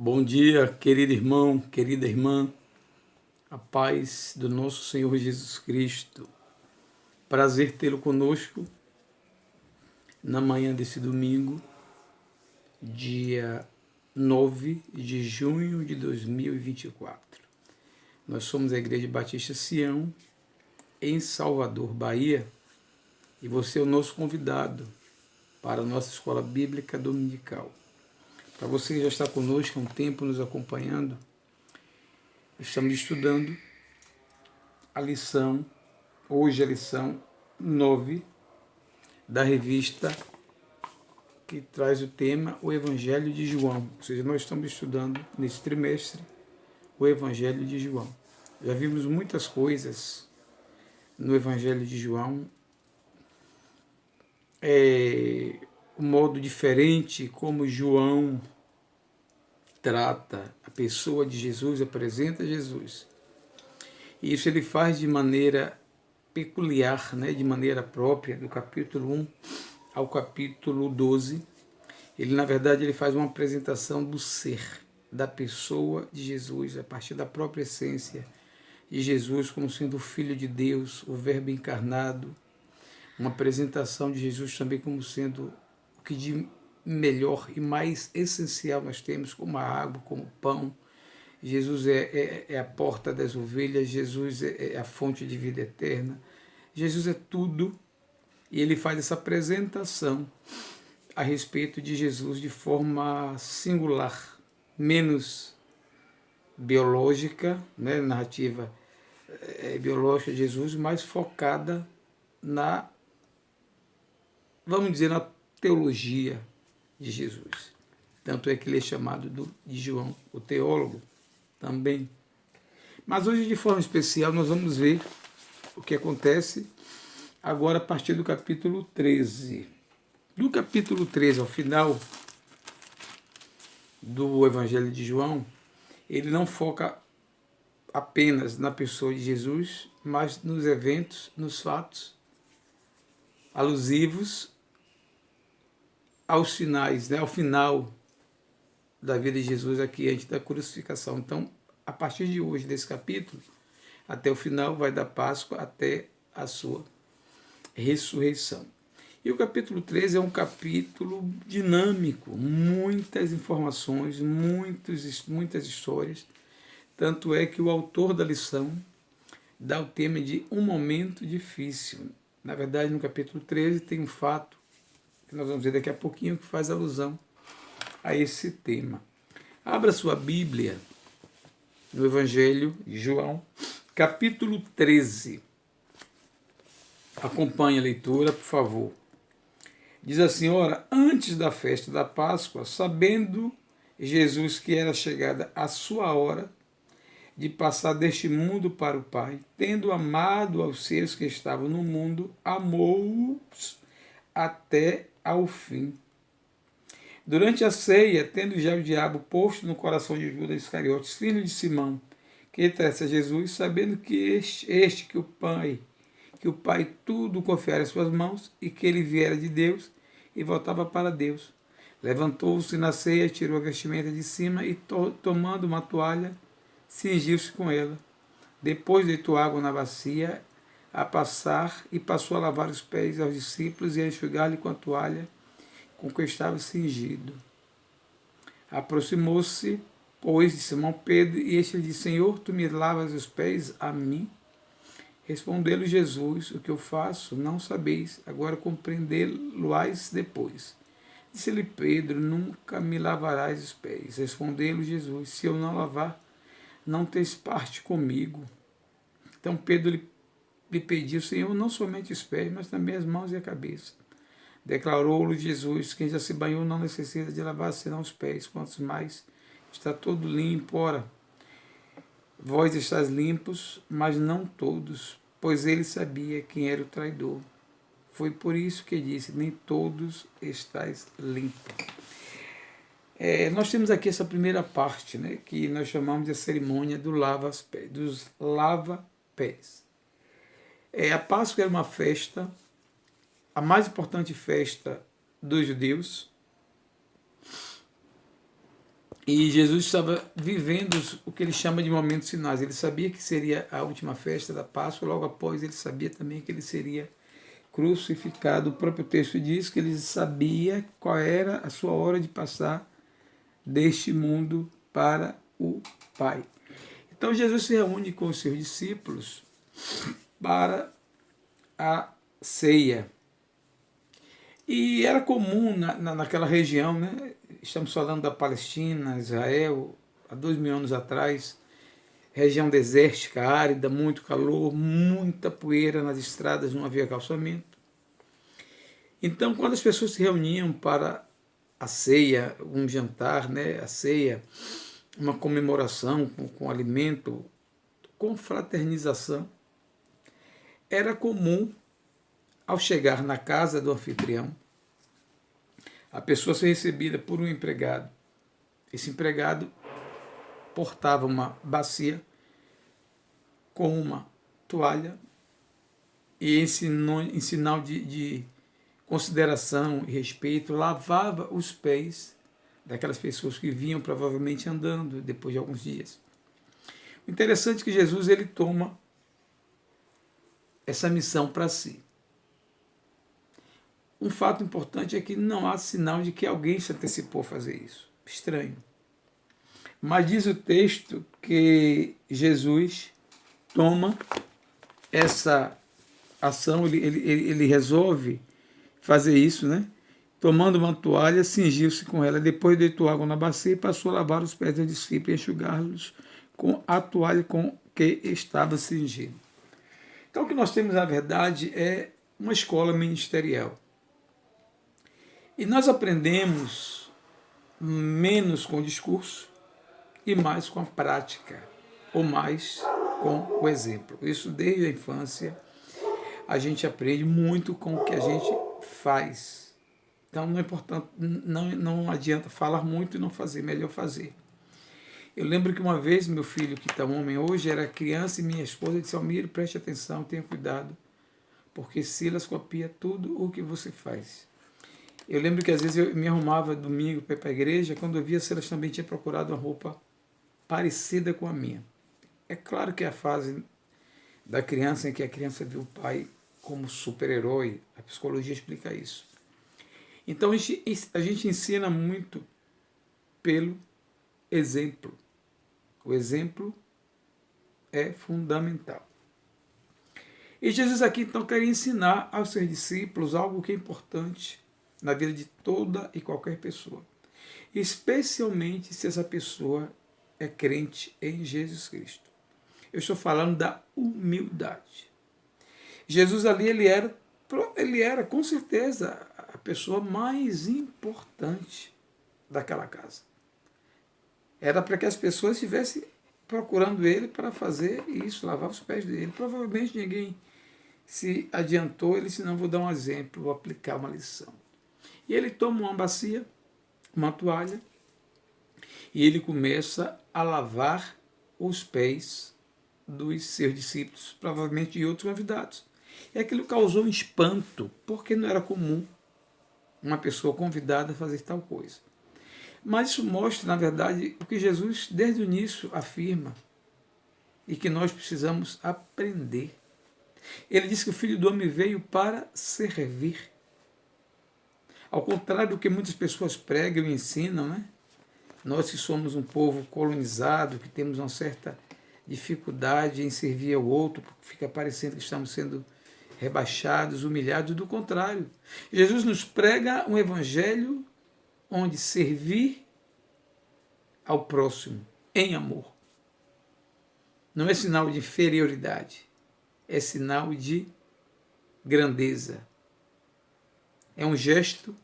Bom dia, querido irmão, querida irmã, a paz do nosso Senhor Jesus Cristo. Prazer tê-lo conosco na manhã desse domingo, dia 9 de junho de 2024. Nós somos a Igreja Batista Sião, em Salvador, Bahia, e você é o nosso convidado para a nossa escola bíblica dominical. Para você que já está conosco há um tempo nos acompanhando, estamos estudando hoje a lição 9 da revista que traz o tema O Evangelho de João. Ou seja, nós estamos estudando nesse trimestre o Evangelho de João. Já vimos muitas coisas no Evangelho de João, o modo diferente como João trata a pessoa de Jesus, apresenta Jesus. E isso ele faz de maneira peculiar, de maneira própria, do capítulo 1 ao capítulo 12. Ele, na verdade, ele faz uma apresentação do ser, da pessoa de Jesus, a partir da própria essência de Jesus como sendo o Filho de Deus, o Verbo encarnado. Uma apresentação de Jesus também como sendo o que de melhor e mais essencial nós temos, como a água, como o pão. Jesus é a porta das ovelhas, Jesus é a fonte de vida eterna, Jesus é tudo, e ele faz essa apresentação a respeito de Jesus de forma singular, menos biológica, narrativa biológica de Jesus, mais focada vamos dizer, na teologia de Jesus. Tanto é que ele é chamado de João, o teólogo também. Mas hoje, de forma especial, nós vamos ver o que acontece agora a partir do capítulo 13. Do capítulo 13 ao final do Evangelho de João, ele não foca apenas na pessoa de Jesus, mas nos eventos, nos fatos alusivos aos finais, ao final da vida de Jesus aqui antes da crucificação. Então, a partir de hoje, desse capítulo, até o final, vai da Páscoa até a sua ressurreição. E o capítulo 13 é um capítulo dinâmico, muitas informações, muitas histórias. Tanto é que o autor da lição dá o tema de um momento difícil. Na verdade, no capítulo 13 tem um fato, que nós vamos ver daqui a pouquinho, que faz alusão a esse tema. Abra sua Bíblia no Evangelho de João, capítulo 13. Acompanhe a leitura, por favor. Diz assim: ora, antes da festa da Páscoa, sabendo Jesus que era chegada a sua hora de passar deste mundo para o Pai, tendo amado aos seus que estavam no mundo, amou-os até ao fim. Durante a ceia, tendo já o diabo posto no coração de Judas Iscariotes, filho de Simão, que traiça Jesus, sabendo que que o Pai tudo confiara em suas mãos, e que ele viera de Deus e voltava para Deus. Levantou-se na ceia, tirou a vestimenta de cima e, tomando uma toalha, cingiu-se com ela. Depois deitou água na bacia a passar e passou a lavar os pés aos discípulos e a enxugar-lhe com a toalha com que estava cingido. Aproximou-se, pois, de Simão Pedro, e este lhe disse: Senhor, tu me lavas os pés a mim? Respondeu-lhe Jesus: o que eu faço não sabeis, agora compreendê-lo-ás depois. Disse-lhe Pedro: nunca me lavarás os pés. Respondeu-lhe Jesus: se eu não lavar, não tens parte comigo. Então Pedro lhe pediu: Senhor, não somente os pés, mas também as mãos e a cabeça. Declarou-lhe Jesus: quem já se banhou não necessita de lavar senão os pés, quantos mais está todo limpo. Ora, vós estáis limpos, mas não todos, pois ele sabia quem era o traidor. Foi por isso que disse: nem todos estáis limpos. Nós temos aqui essa primeira parte, que nós chamamos de cerimônia dos lava-pés. A Páscoa era uma festa, a mais importante festa dos judeus, E Jesus estava vivendo o que ele chama de momentos finais. Ele sabia que seria a última festa da Páscoa, logo após ele sabia também que ele seria crucificado. O próprio texto diz que ele sabia qual era a sua hora de passar deste mundo para o Pai. Então Jesus se reúne com os seus discípulos para a ceia. E era comum naquela região, né? Estamos falando da Palestina, Israel, há 2000 anos atrás, região desértica, árida, muito calor, muita poeira nas estradas, não havia calçamento. Então, quando as pessoas se reuniam para a ceia, um jantar, né? A ceia, uma comemoração com alimento, com fraternização, era comum, ao chegar na casa do anfitrião, a pessoa ser recebida por um empregado. Esse empregado portava uma bacia com uma toalha e, em sinal de consideração e respeito, lavava os pés daquelas pessoas que vinham provavelmente andando depois de alguns dias. O interessante é que Jesus ele toma essa missão para si. Um fato importante é que não há sinal de que alguém se antecipou a fazer isso. Estranho. Mas diz o texto que Jesus toma essa ação, ele resolve fazer isso, né? Tomando uma toalha, cingiu-se com ela, depois deitou água na bacia e passou a lavar os pés dos discípulos e enxugá-los com a toalha com que estava cingido. Então o que nós temos, na verdade, é uma escola ministerial. E nós aprendemos menos com o discurso e mais com a prática, ou mais com o exemplo. Isso desde a infância a gente aprende muito com o que a gente faz. Então não é importante, não adianta falar muito e não fazer, melhor fazer. Eu lembro que uma vez meu filho, que está homem hoje, era criança e minha esposa disse: Almir, preste atenção, tenha cuidado, porque Silas copia tudo o que você faz. Eu lembro que às vezes eu me arrumava domingo para ir para a igreja, quando eu via Silas também tinha procurado uma roupa parecida com a minha. É claro que é a fase da criança em que a criança vê o pai como super-herói, a psicologia explica isso. Então a gente ensina muito pelo exemplo. O exemplo é fundamental. E Jesus aqui então quer ensinar aos seus discípulos algo que é importante na vida de toda e qualquer pessoa, especialmente se essa pessoa é crente em Jesus Cristo. Eu estou falando da humildade. Jesus ali, ele era com certeza a pessoa mais importante daquela casa. Era para que as pessoas estivessem procurando ele para fazer isso, lavar os pés dele. Provavelmente ninguém se adiantou, ele disse: não, vou dar um exemplo, vou aplicar uma lição. E ele toma uma bacia, uma toalha, e ele começa a lavar os pés dos seus discípulos, provavelmente de outros convidados. E aquilo causou um espanto, porque não era comum uma pessoa convidada a fazer tal coisa. Mas isso mostra, na verdade, o que Jesus, desde o início, afirma e que nós precisamos aprender. Ele diz que o Filho do Homem veio para servir. Ao contrário do que muitas pessoas pregam e ensinam, né? Nós que somos um povo colonizado, que temos uma certa dificuldade em servir ao outro, porque fica parecendo que estamos sendo rebaixados, humilhados. Do contrário, Jesus nos prega um evangelho onde servir ao próximo em amor não é sinal de inferioridade, é sinal de grandeza. É um gesto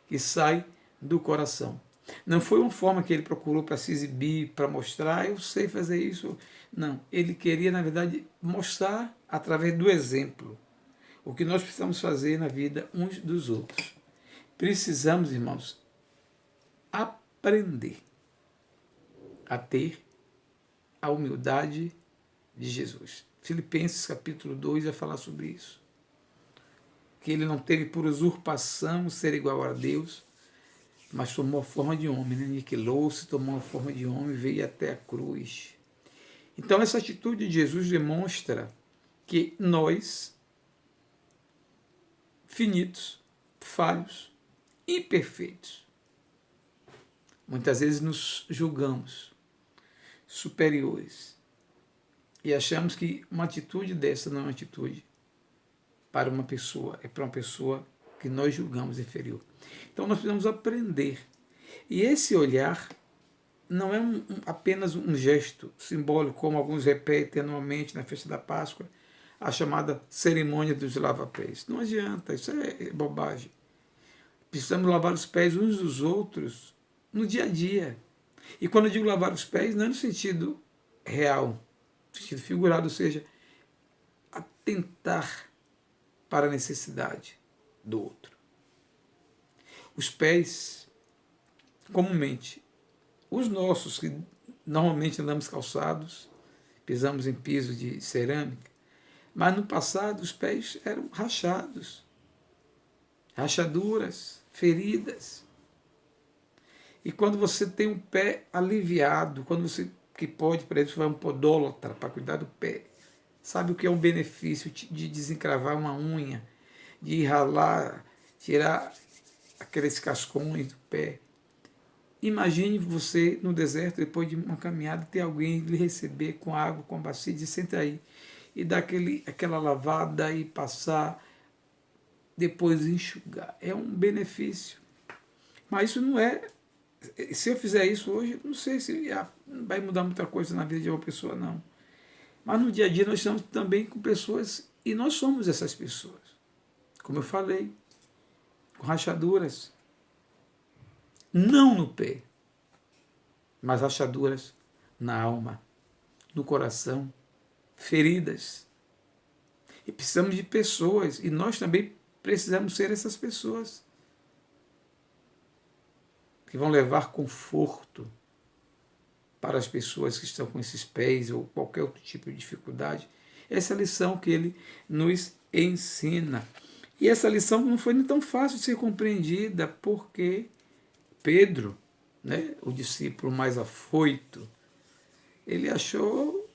que sai do coração. Não foi uma forma que ele procurou para se exibir, para mostrar: eu sei fazer isso. Não, ele queria, na verdade, mostrar através do exemplo o que nós precisamos fazer na vida uns dos outros. Precisamos, irmãos, aprender a ter a humildade de Jesus. Filipenses capítulo 2 vai falar sobre isso. Que ele não teve por usurpação ser igual a Deus, mas tomou a forma de homem, né? Aniquilou-se, tomou a forma de homem e veio até a cruz. Então essa atitude de Jesus demonstra que nós, finitos, falhos, imperfeitos, muitas vezes nos julgamos superiores e achamos que uma atitude dessa não é uma atitude para uma pessoa, é para uma pessoa que nós julgamos inferior. Então nós precisamos aprender. E esse olhar não é apenas um gesto simbólico, como alguns repetem anualmente na festa da Páscoa, a chamada cerimônia dos lava-pés. Não adianta, isso é bobagem. Precisamos lavar os pés uns dos outros no dia a dia. E quando eu digo lavar os pés, não é no sentido real, no sentido figurado, ou seja, atentar para a necessidade do outro. Os pés, comumente, os nossos, que normalmente andamos calçados, pisamos em piso de cerâmica, mas no passado os pés eram rachados, rachaduras, feridas. E quando você tem um pé aliviado, quando você que pode, por exemplo, vai um podólatra para cuidar do pé, sabe o que é um benefício de desencravar uma unha, de ir ralar, tirar aqueles cascões do pé. Imagine você no deserto, depois de uma caminhada, ter alguém lhe receber com água, com a bacia, e dizer, senta aí, e dar aquela lavada e passar, depois enxugar. É um benefício. Mas isso não é... Se eu fizer isso hoje, não sei se vai mudar muita coisa na vida de uma pessoa, não. Mas no dia a dia nós estamos também com pessoas, e nós somos essas pessoas. Como eu falei, com rachaduras. Não no pé, mas rachaduras na alma, no coração, feridas. E precisamos de pessoas, e nós também precisamos ser essas pessoas que vão levar conforto para as pessoas que estão com esses pés ou qualquer outro tipo de dificuldade. Essa é a lição que ele nos ensina. E essa lição não foi tão fácil de ser compreendida, porque Pedro, né, o discípulo mais afoito, ele achou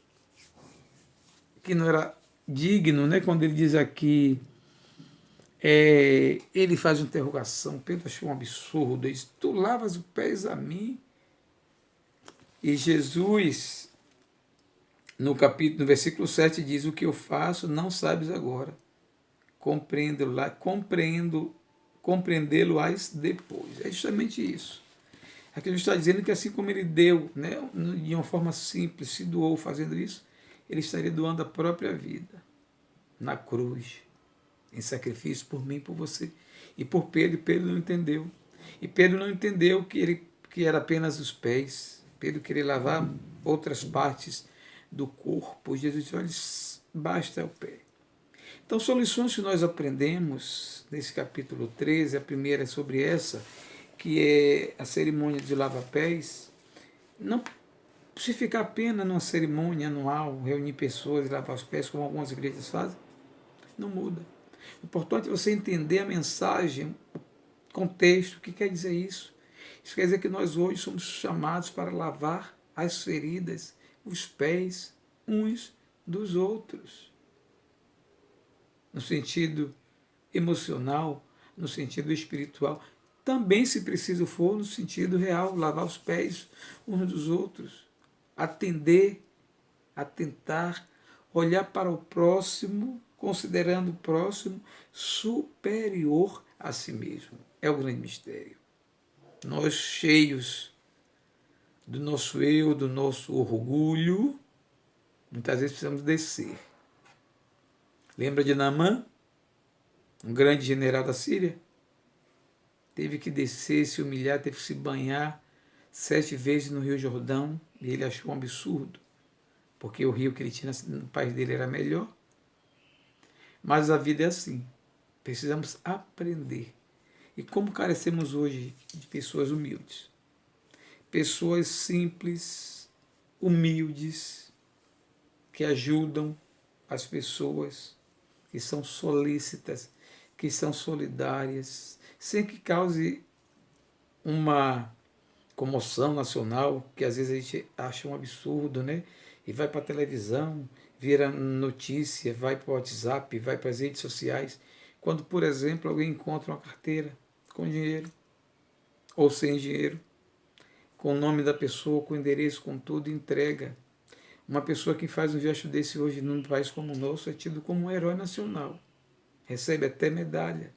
que não era digno, né, quando ele diz aqui, ele faz uma interrogação, Pedro achou um absurdo, ele diz, tu lavas os pés a mim? E Jesus, no versículo 7, diz, o que eu faço não sabes agora, compreendê-lo-ás depois. É justamente isso. Aqui ele está dizendo que assim como ele deu, né, de uma forma simples, se doou fazendo isso, ele estaria doando a própria vida na cruz, em sacrifício por mim e por você. E por Pedro, Pedro não entendeu. E Pedro não entendeu que era apenas os pés. Pedro queria lavar outras partes do corpo. Jesus disse, olha, basta o pé. Então, são lições que nós aprendemos nesse capítulo 13, a primeira é sobre essa, que é a cerimônia de lava-pés. Não se ficar apenas numa cerimônia anual, reunir pessoas e lavar os pés, como algumas igrejas fazem, não muda. O importante é você entender a mensagem, o contexto, o que quer dizer isso. Isso quer dizer que nós hoje somos chamados para lavar as feridas, os pés uns dos outros. No sentido emocional, no sentido espiritual, também, se preciso for, no sentido real, lavar os pés uns dos outros, atender, atentar, olhar para o próximo, considerando o próximo superior a si mesmo. É o grande mistério. Nós, cheios do nosso eu, do nosso orgulho, muitas vezes precisamos descer. Lembra de Naamã, um grande general da Síria? Teve que descer, se humilhar, teve que se banhar 7 vezes no Rio Jordão, e ele achou um absurdo, porque o rio que ele tinha no país dele era melhor. Mas a vida é assim, precisamos aprender. E como carecemos hoje de pessoas humildes? Pessoas simples, humildes, que ajudam as pessoas, que são solícitas, que são solidárias, sem que cause uma comoção nacional, que às vezes a gente acha um absurdo, né? E vai para a televisão, vira notícia, vai para o WhatsApp, vai para as redes sociais, quando, por exemplo, alguém encontra uma carteira com dinheiro ou sem dinheiro, com o nome da pessoa, com o endereço, com tudo, entrega. Uma pessoa que faz um gesto desse hoje num país como o nosso é tido como um herói nacional. Recebe até medalha.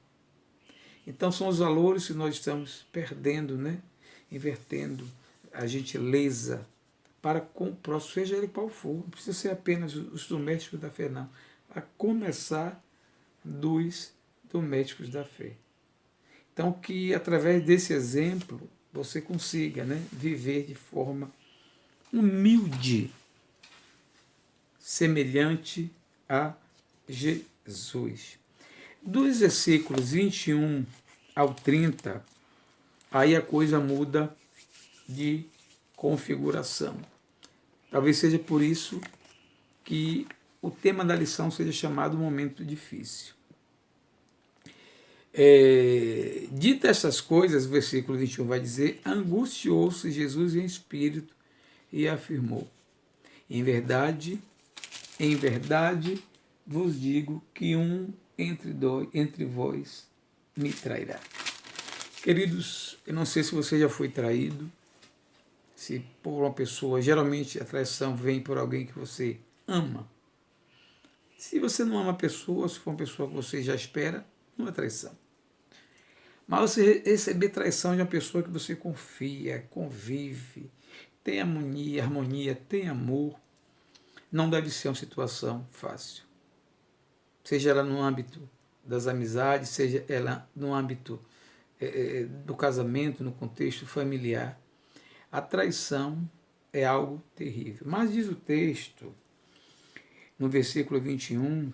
Então são os valores que nós estamos perdendo, né? Invertendo a gentileza para com o próximo, seja ele qual for. Não precisa ser apenas os domésticos da fé, não. A começar dos domésticos da fé. Então que através desse exemplo você consiga, né, viver de forma humilde, semelhante a Jesus. Dos versículos 21 ao 30, aí a coisa muda de configuração. Talvez seja por isso que o tema da lição seja chamado momento difícil. Dita essas coisas, o versículo 21 vai dizer: angustiou-se Jesus em espírito e afirmou: em verdade vos digo que um entre vós me trairá. Queridos, eu não sei se você já foi traído, se por uma pessoa, geralmente a traição vem por alguém que você ama. Se você não ama a pessoa, se for uma pessoa que você já espera, não é traição. Mas você receber traição de uma pessoa que você confia, convive, tem harmonia, tem amor, não deve ser uma situação fácil. Seja ela no âmbito das amizades, seja ela no âmbito do casamento, no contexto familiar. A traição é algo terrível. Mas diz o texto, no versículo 21,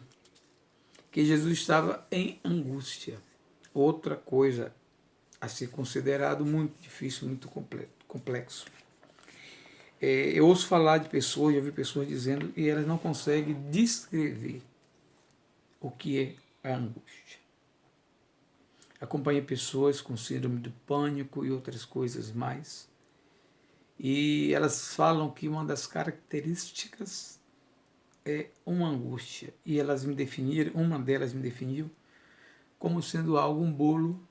que Jesus estava em angústia. Outra coisa a ser considerado muito difícil, muito complexo. Eu ouço falar de pessoas, já ouvi pessoas dizendo, e elas não conseguem descrever o que é a angústia. Acompanhei pessoas com síndrome do pânico e outras coisas mais. E elas falam que uma das características é uma angústia. E elas me definiram, uma delas me definiu como sendo algo, um bolo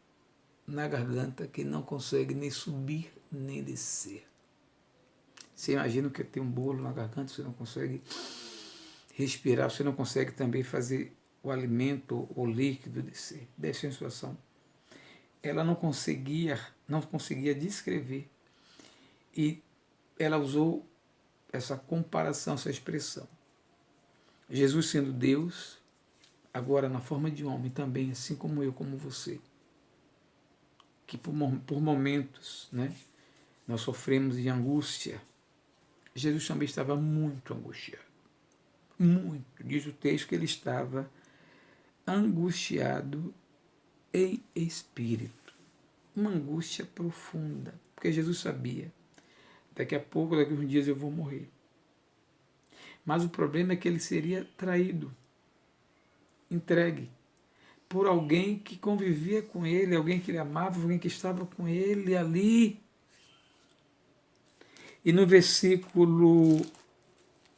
na garganta que não consegue nem subir nem descer. Você imagina que tem um bolo na garganta, você não consegue respirar, você não consegue também fazer o alimento, o líquido descer. Deve ser uma situação. Ela não conseguia descrever. E ela usou essa comparação, essa expressão. Jesus sendo Deus, agora na forma de homem também, assim como eu, como você, que por momentos, né, nós sofremos de angústia. Jesus também estava muito angustiado. Muito. Diz o texto que ele estava angustiado em espírito. Uma angústia profunda. Porque Jesus sabia, daqui a pouco, daqui a uns dias eu vou morrer. Mas o problema é que ele seria traído, entregue, por alguém que convivia com ele, alguém que ele amava, alguém que estava com ele ali. E no versículo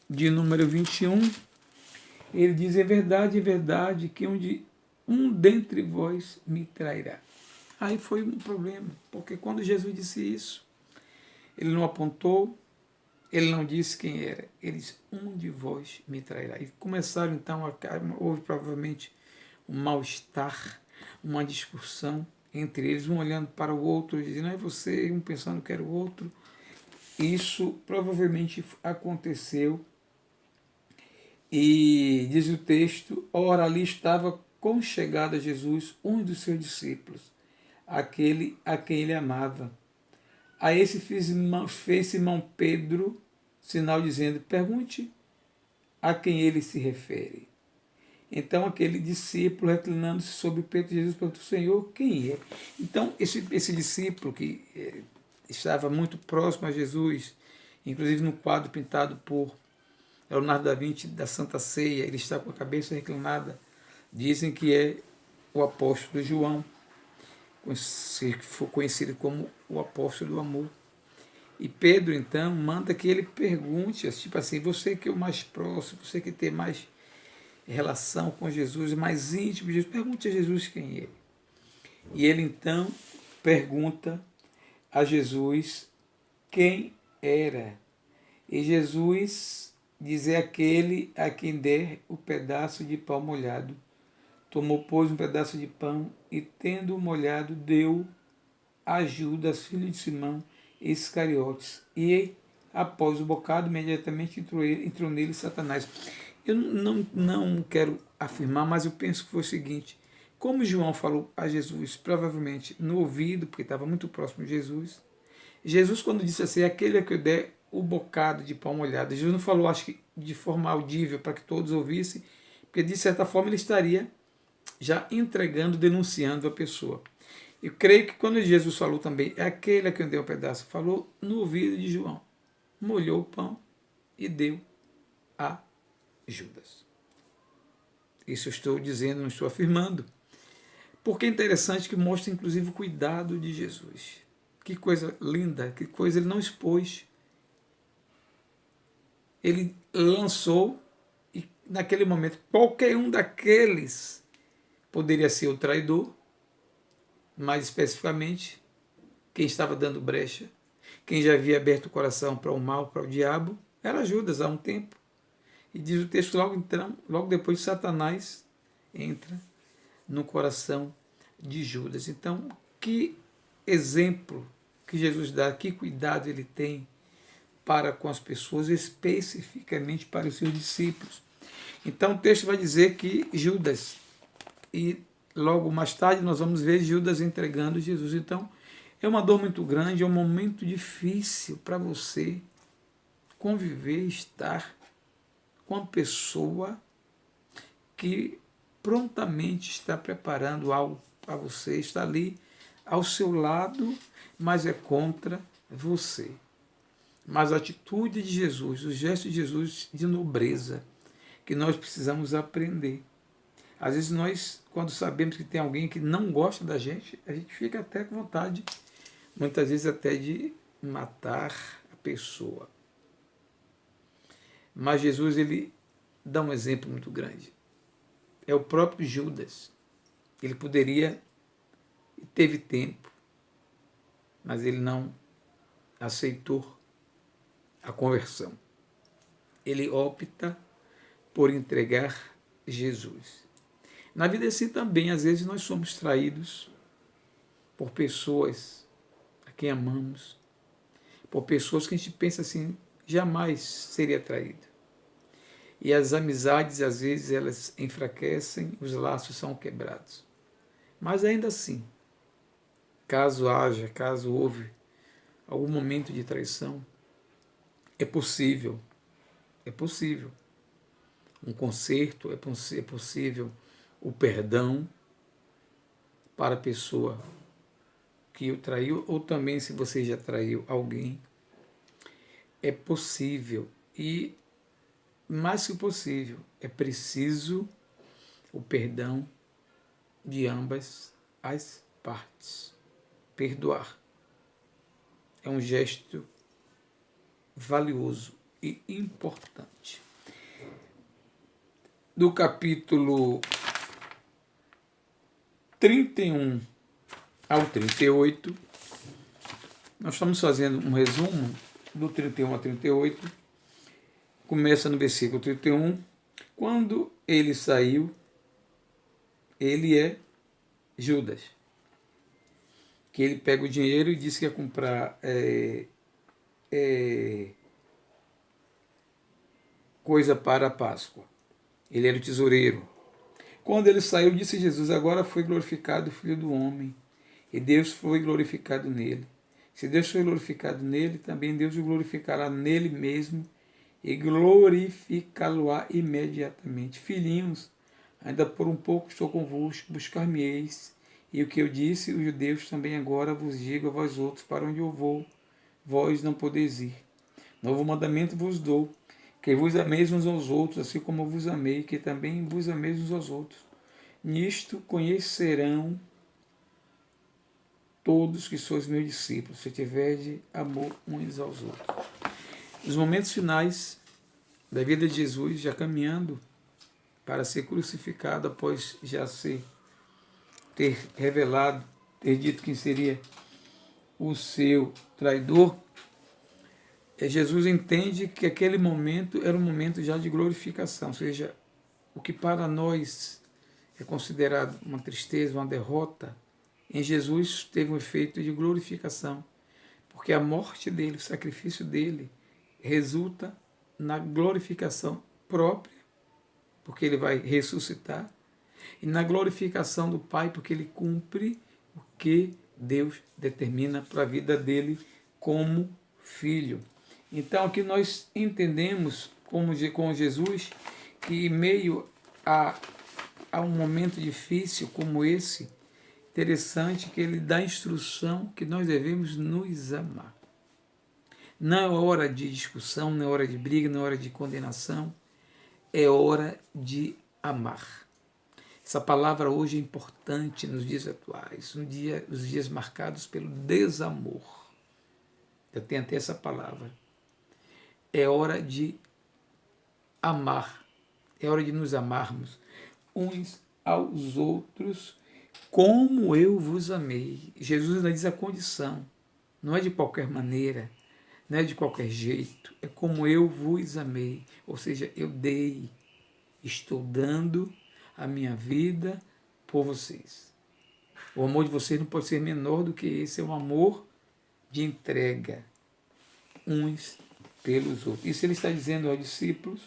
de número 21, ele diz: é verdade, que um dentre vós me trairá. Aí foi um problema, porque quando Jesus disse isso, ele não apontou, ele não disse quem era, ele disse: um de vós me trairá. E começaram então, houve provavelmente um mal-estar, uma discussão entre eles, um olhando para o outro, dizendo: não é você, um pensando que era o outro. Isso provavelmente aconteceu. E diz o texto: ora, ali estava conchegado a Jesus um dos seus discípulos, aquele a quem ele amava. A esse fez Simão Pedro sinal dizendo: pergunte a quem ele se refere. Então aquele discípulo, reclinando-se sobre o peito de Jesus, perguntou: Senhor, quem é? Então esse discípulo que estava muito próximo a Jesus, inclusive no quadro pintado por Leonardo da Vinci da Santa Ceia, ele está com a cabeça reclinada, dizem que é o apóstolo João. que foi conhecido como o apóstolo do amor. E Pedro, então, manda que ele pergunte, tipo assim, você que é o mais próximo, você que tem mais relação com Jesus, mais íntimo de Jesus, pergunte a Jesus quem é. E ele, então, pergunta a Jesus quem era. E Jesus diz: é aquele a quem der o pedaço de pão molhado. Tomou, pois, um pedaço de pão e, tendo-o molhado, deu a Judas, filho de Simão Iscariotes. E, após o bocado, imediatamente entrou nele Satanás. Eu não quero afirmar, mas eu penso que foi o seguinte: como João falou a Jesus, provavelmente no ouvido, porque estava muito próximo de Jesus, Jesus, quando disse assim, aquele a que eu der o bocado de pão molhado, Jesus não falou, acho que de forma audível para que todos ouvissem, porque de certa forma ele estaria já entregando, denunciando a pessoa. Eu creio que quando Jesus falou também, é aquele a quem deu um pedaço, falou no ouvido de João, molhou o pão e deu a Judas. Isso eu estou dizendo, não estou afirmando. Porque é interessante que mostra inclusive o cuidado de Jesus. Que coisa linda, que coisa ele não expôs. Ele lançou e naquele momento qualquer um daqueles poderia ser o traidor, mais especificamente quem estava dando brecha, quem já havia aberto o coração para o mal, para o diabo, era Judas há um tempo. E diz o texto logo depois Satanás entra no coração de Judas. Então, que exemplo que Jesus dá, que cuidado ele tem para com as pessoas, especificamente para os seus discípulos. Então o texto vai dizer que Judas, e logo mais tarde nós vamos ver Judas entregando Jesus. Então é uma dor muito grande, é um momento difícil para você conviver, estar com uma pessoa que prontamente está preparando algo para você, está ali ao seu lado, mas é contra você. Mas a atitude de Jesus, o gesto de Jesus de nobreza, que nós precisamos aprender. Às vezes nós, quando sabemos que tem alguém que não gosta da gente, a gente fica até com vontade, muitas vezes até de matar a pessoa. Mas Jesus, ele dá um exemplo muito grande. É o próprio Judas. Ele poderia, teve tempo, mas ele não aceitou a conversão. Ele opta por entregar Jesus. Na vida assim também, às vezes nós somos traídos por pessoas a quem amamos, por pessoas que a gente pensa assim, jamais seria traído. E as amizades, às vezes, elas enfraquecem, os laços são quebrados. Mas ainda assim, caso houve algum momento de traição, é possível um conserto, é possível o perdão para a pessoa que o traiu, ou também se você já traiu alguém, é possível. E mais que possível, é preciso o perdão de ambas as partes. Perdoar é um gesto valioso e importante. Do capítulo 31 ao 38, nós estamos fazendo um resumo do 31 ao 38. Começa no versículo 31. Quando ele saiu, ele é Judas, que ele pega o dinheiro e disse que ia comprar coisa para a Páscoa. Ele era o tesoureiro. Quando ele saiu, disse Jesus: agora foi glorificado o Filho do Homem, e Deus foi glorificado nele. Se Deus foi glorificado nele, também Deus o glorificará nele mesmo, e glorificá-lo-á imediatamente. Filhinhos, ainda por um pouco estou convosco, buscar-me-eis, e o que eu disse, os judeus também agora vos digo a vós outros, para onde eu vou, vós não podeis ir. Novo mandamento vos dou, que vos ameis uns aos outros, assim como eu vos amei, que também vos ameis uns aos outros. Nisto conhecerão todos que sois meus discípulos, se tiverdes amor uns aos outros. Nos momentos finais da vida de Jesus, já caminhando para ser crucificado, após já ter revelado, ter dito quem seria o seu traidor, Jesus entende que aquele momento era um momento já de glorificação, ou seja, o que para nós é considerado uma tristeza, uma derrota, em Jesus teve um efeito de glorificação, porque a morte dele, o sacrifício dele, resulta na glorificação própria, porque ele vai ressuscitar, e na glorificação do Pai, porque ele cumpre o que Deus determina para a vida dele como filho. Então aqui nós entendemos com Jesus que em meio a um momento difícil como esse, interessante que ele dá instrução que nós devemos nos amar. Não é hora de discussão, não é hora de briga, não é hora de condenação, é hora de amar. Essa palavra hoje é importante nos dias atuais, os dias marcados pelo desamor. Eu tenho até essa palavra. É hora de amar, é hora de nos amarmos uns aos outros, como eu vos amei. Jesus ainda diz a condição, não é de qualquer maneira, não é de qualquer jeito, é como eu vos amei, ou seja, eu dei, estou dando a minha vida por vocês. O amor de vocês não pode ser menor do que esse, é um amor de entrega uns pelos outros. Isso ele está dizendo aos discípulos,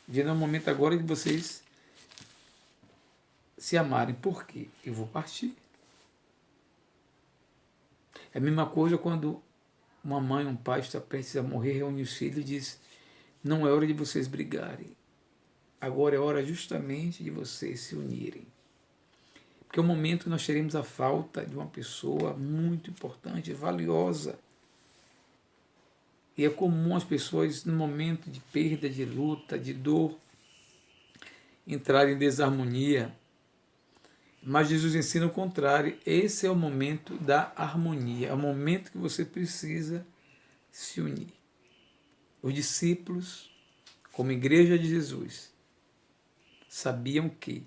dizendo no momento agora de vocês se amarem. Por quê? Eu vou partir. É a mesma coisa quando uma mãe, um pai está prestes a morrer, reúne os filhos e diz: não é hora de vocês brigarem. Agora é hora justamente de vocês se unirem. Porque é o momento que nós teremos a falta de uma pessoa muito importante, valiosa. E é comum as pessoas, no momento de perda, de luta, de dor, entrarem em desarmonia. Mas Jesus ensina o contrário. Esse é o momento da harmonia. É o momento que você precisa se unir. Os discípulos, como igreja de Jesus, sabiam que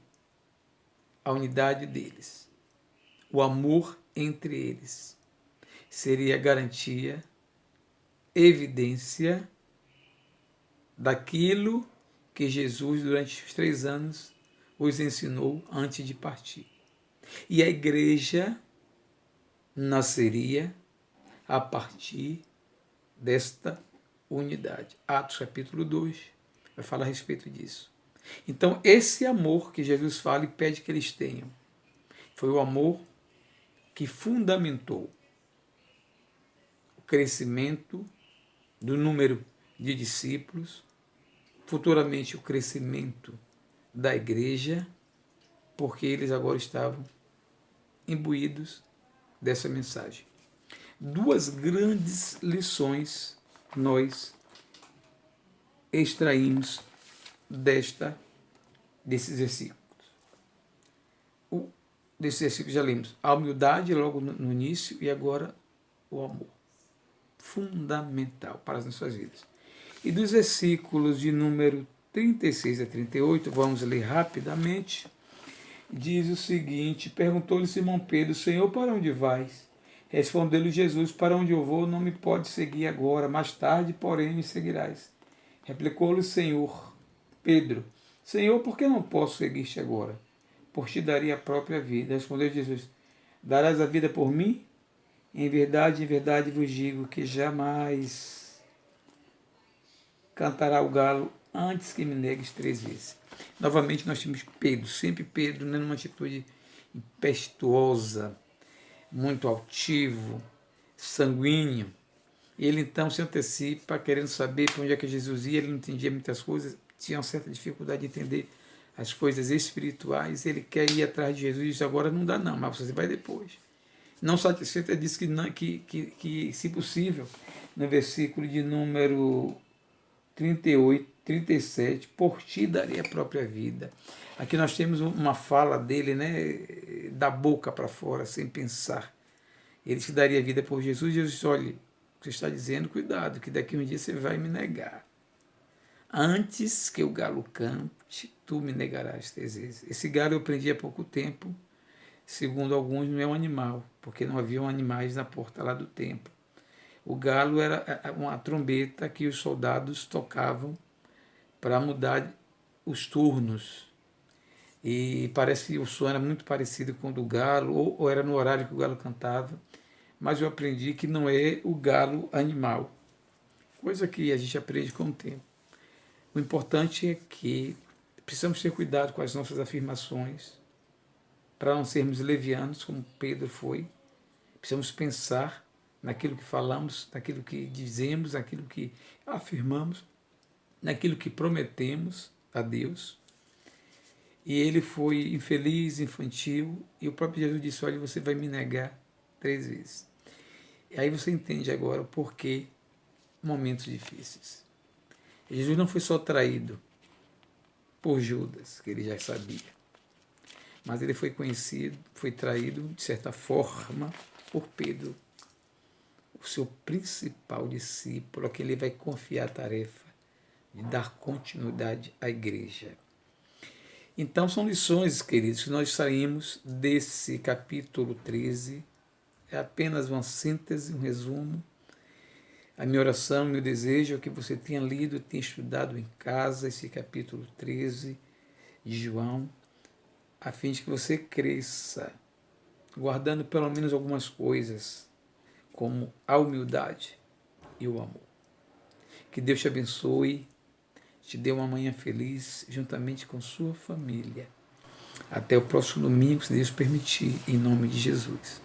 a unidade deles, o amor entre eles, seria garantia, evidência daquilo que Jesus, durante os 3 anos, os ensinou antes de partir. E a igreja nasceria a partir desta unidade. Atos capítulo 2 vai falar a respeito disso. Então, esse amor que Jesus fala e pede que eles tenham, foi o amor que fundamentou o crescimento do número de discípulos, futuramente o crescimento da igreja, porque eles agora estavam imbuídos dessa mensagem. 2 grandes lições nós extraímos desses versículos. Desses versículos já lemos a humildade logo no início e agora o amor. Fundamental para as nossas vidas. E dos versículos de número 36 a 38, vamos ler rapidamente, diz o seguinte: perguntou-lhe Simão Pedro: Senhor, para onde vais? Respondeu-lhe Jesus: para onde eu vou não me pode seguir agora, mais tarde, porém, me seguirás. Replicou-lhe o Senhor Pedro: Senhor, por que não posso seguir-te agora? Por ti daria a própria vida. Respondeu Jesus: darás a vida por mim? Em verdade vos digo que jamais cantará o galo antes que me negues 3 vezes. Novamente nós temos Pedro, sempre Pedro, né, numa atitude impetuosa, muito altivo, sanguíneo. Ele então se antecipa, querendo saber para onde é que Jesus ia. Ele não entendia muitas coisas, tinha uma certa dificuldade de entender as coisas espirituais. Ele quer ir atrás de Jesus e diz: agora não dá não, mas você vai depois. Não satisfeito, ele disse que, se possível, no versículo de número 38, 37, por ti daria a própria vida. Aqui nós temos uma fala dele, né, da boca para fora, sem pensar. Ele te daria vida por Jesus. Jesus disse, olha, você está dizendo, cuidado, que daqui a um dia você vai me negar. Antes que o galo cante, tu me negarás 3 vezes. Esse galo eu aprendi há pouco tempo, segundo alguns, não é um animal, porque não haviam animais na porta lá do templo. O galo era uma trombeta que os soldados tocavam para mudar os turnos. E parece que o som era muito parecido com o do galo, ou era no horário que o galo cantava, mas eu aprendi que não é o galo animal, coisa que a gente aprende com o tempo. O importante é que precisamos ter cuidado com as nossas afirmações, para não sermos levianos, como Pedro foi. Precisamos pensar naquilo que falamos, naquilo que dizemos, naquilo que afirmamos, naquilo que prometemos a Deus. E ele foi infeliz, infantil, e o próprio Jesus disse, olha, você vai me negar 3 vezes. E aí você entende agora o porquê momentos difíceis. Jesus não foi só traído por Judas, que ele já sabia, mas ele foi conhecido, foi traído, de certa forma, por Pedro, o seu principal discípulo, a quem ele vai confiar a tarefa de dar continuidade à igreja. Então são lições, queridos, que nós saímos desse capítulo 13, é apenas uma síntese, um resumo. A minha oração, meu desejo é que você tenha lido, tenha estudado em casa esse capítulo 13 de João, a fim de que você cresça, guardando pelo menos algumas coisas, como a humildade e o amor. Que Deus te abençoe, te dê uma manhã feliz, juntamente com sua família. Até o próximo domingo, se Deus permitir, em nome de Jesus.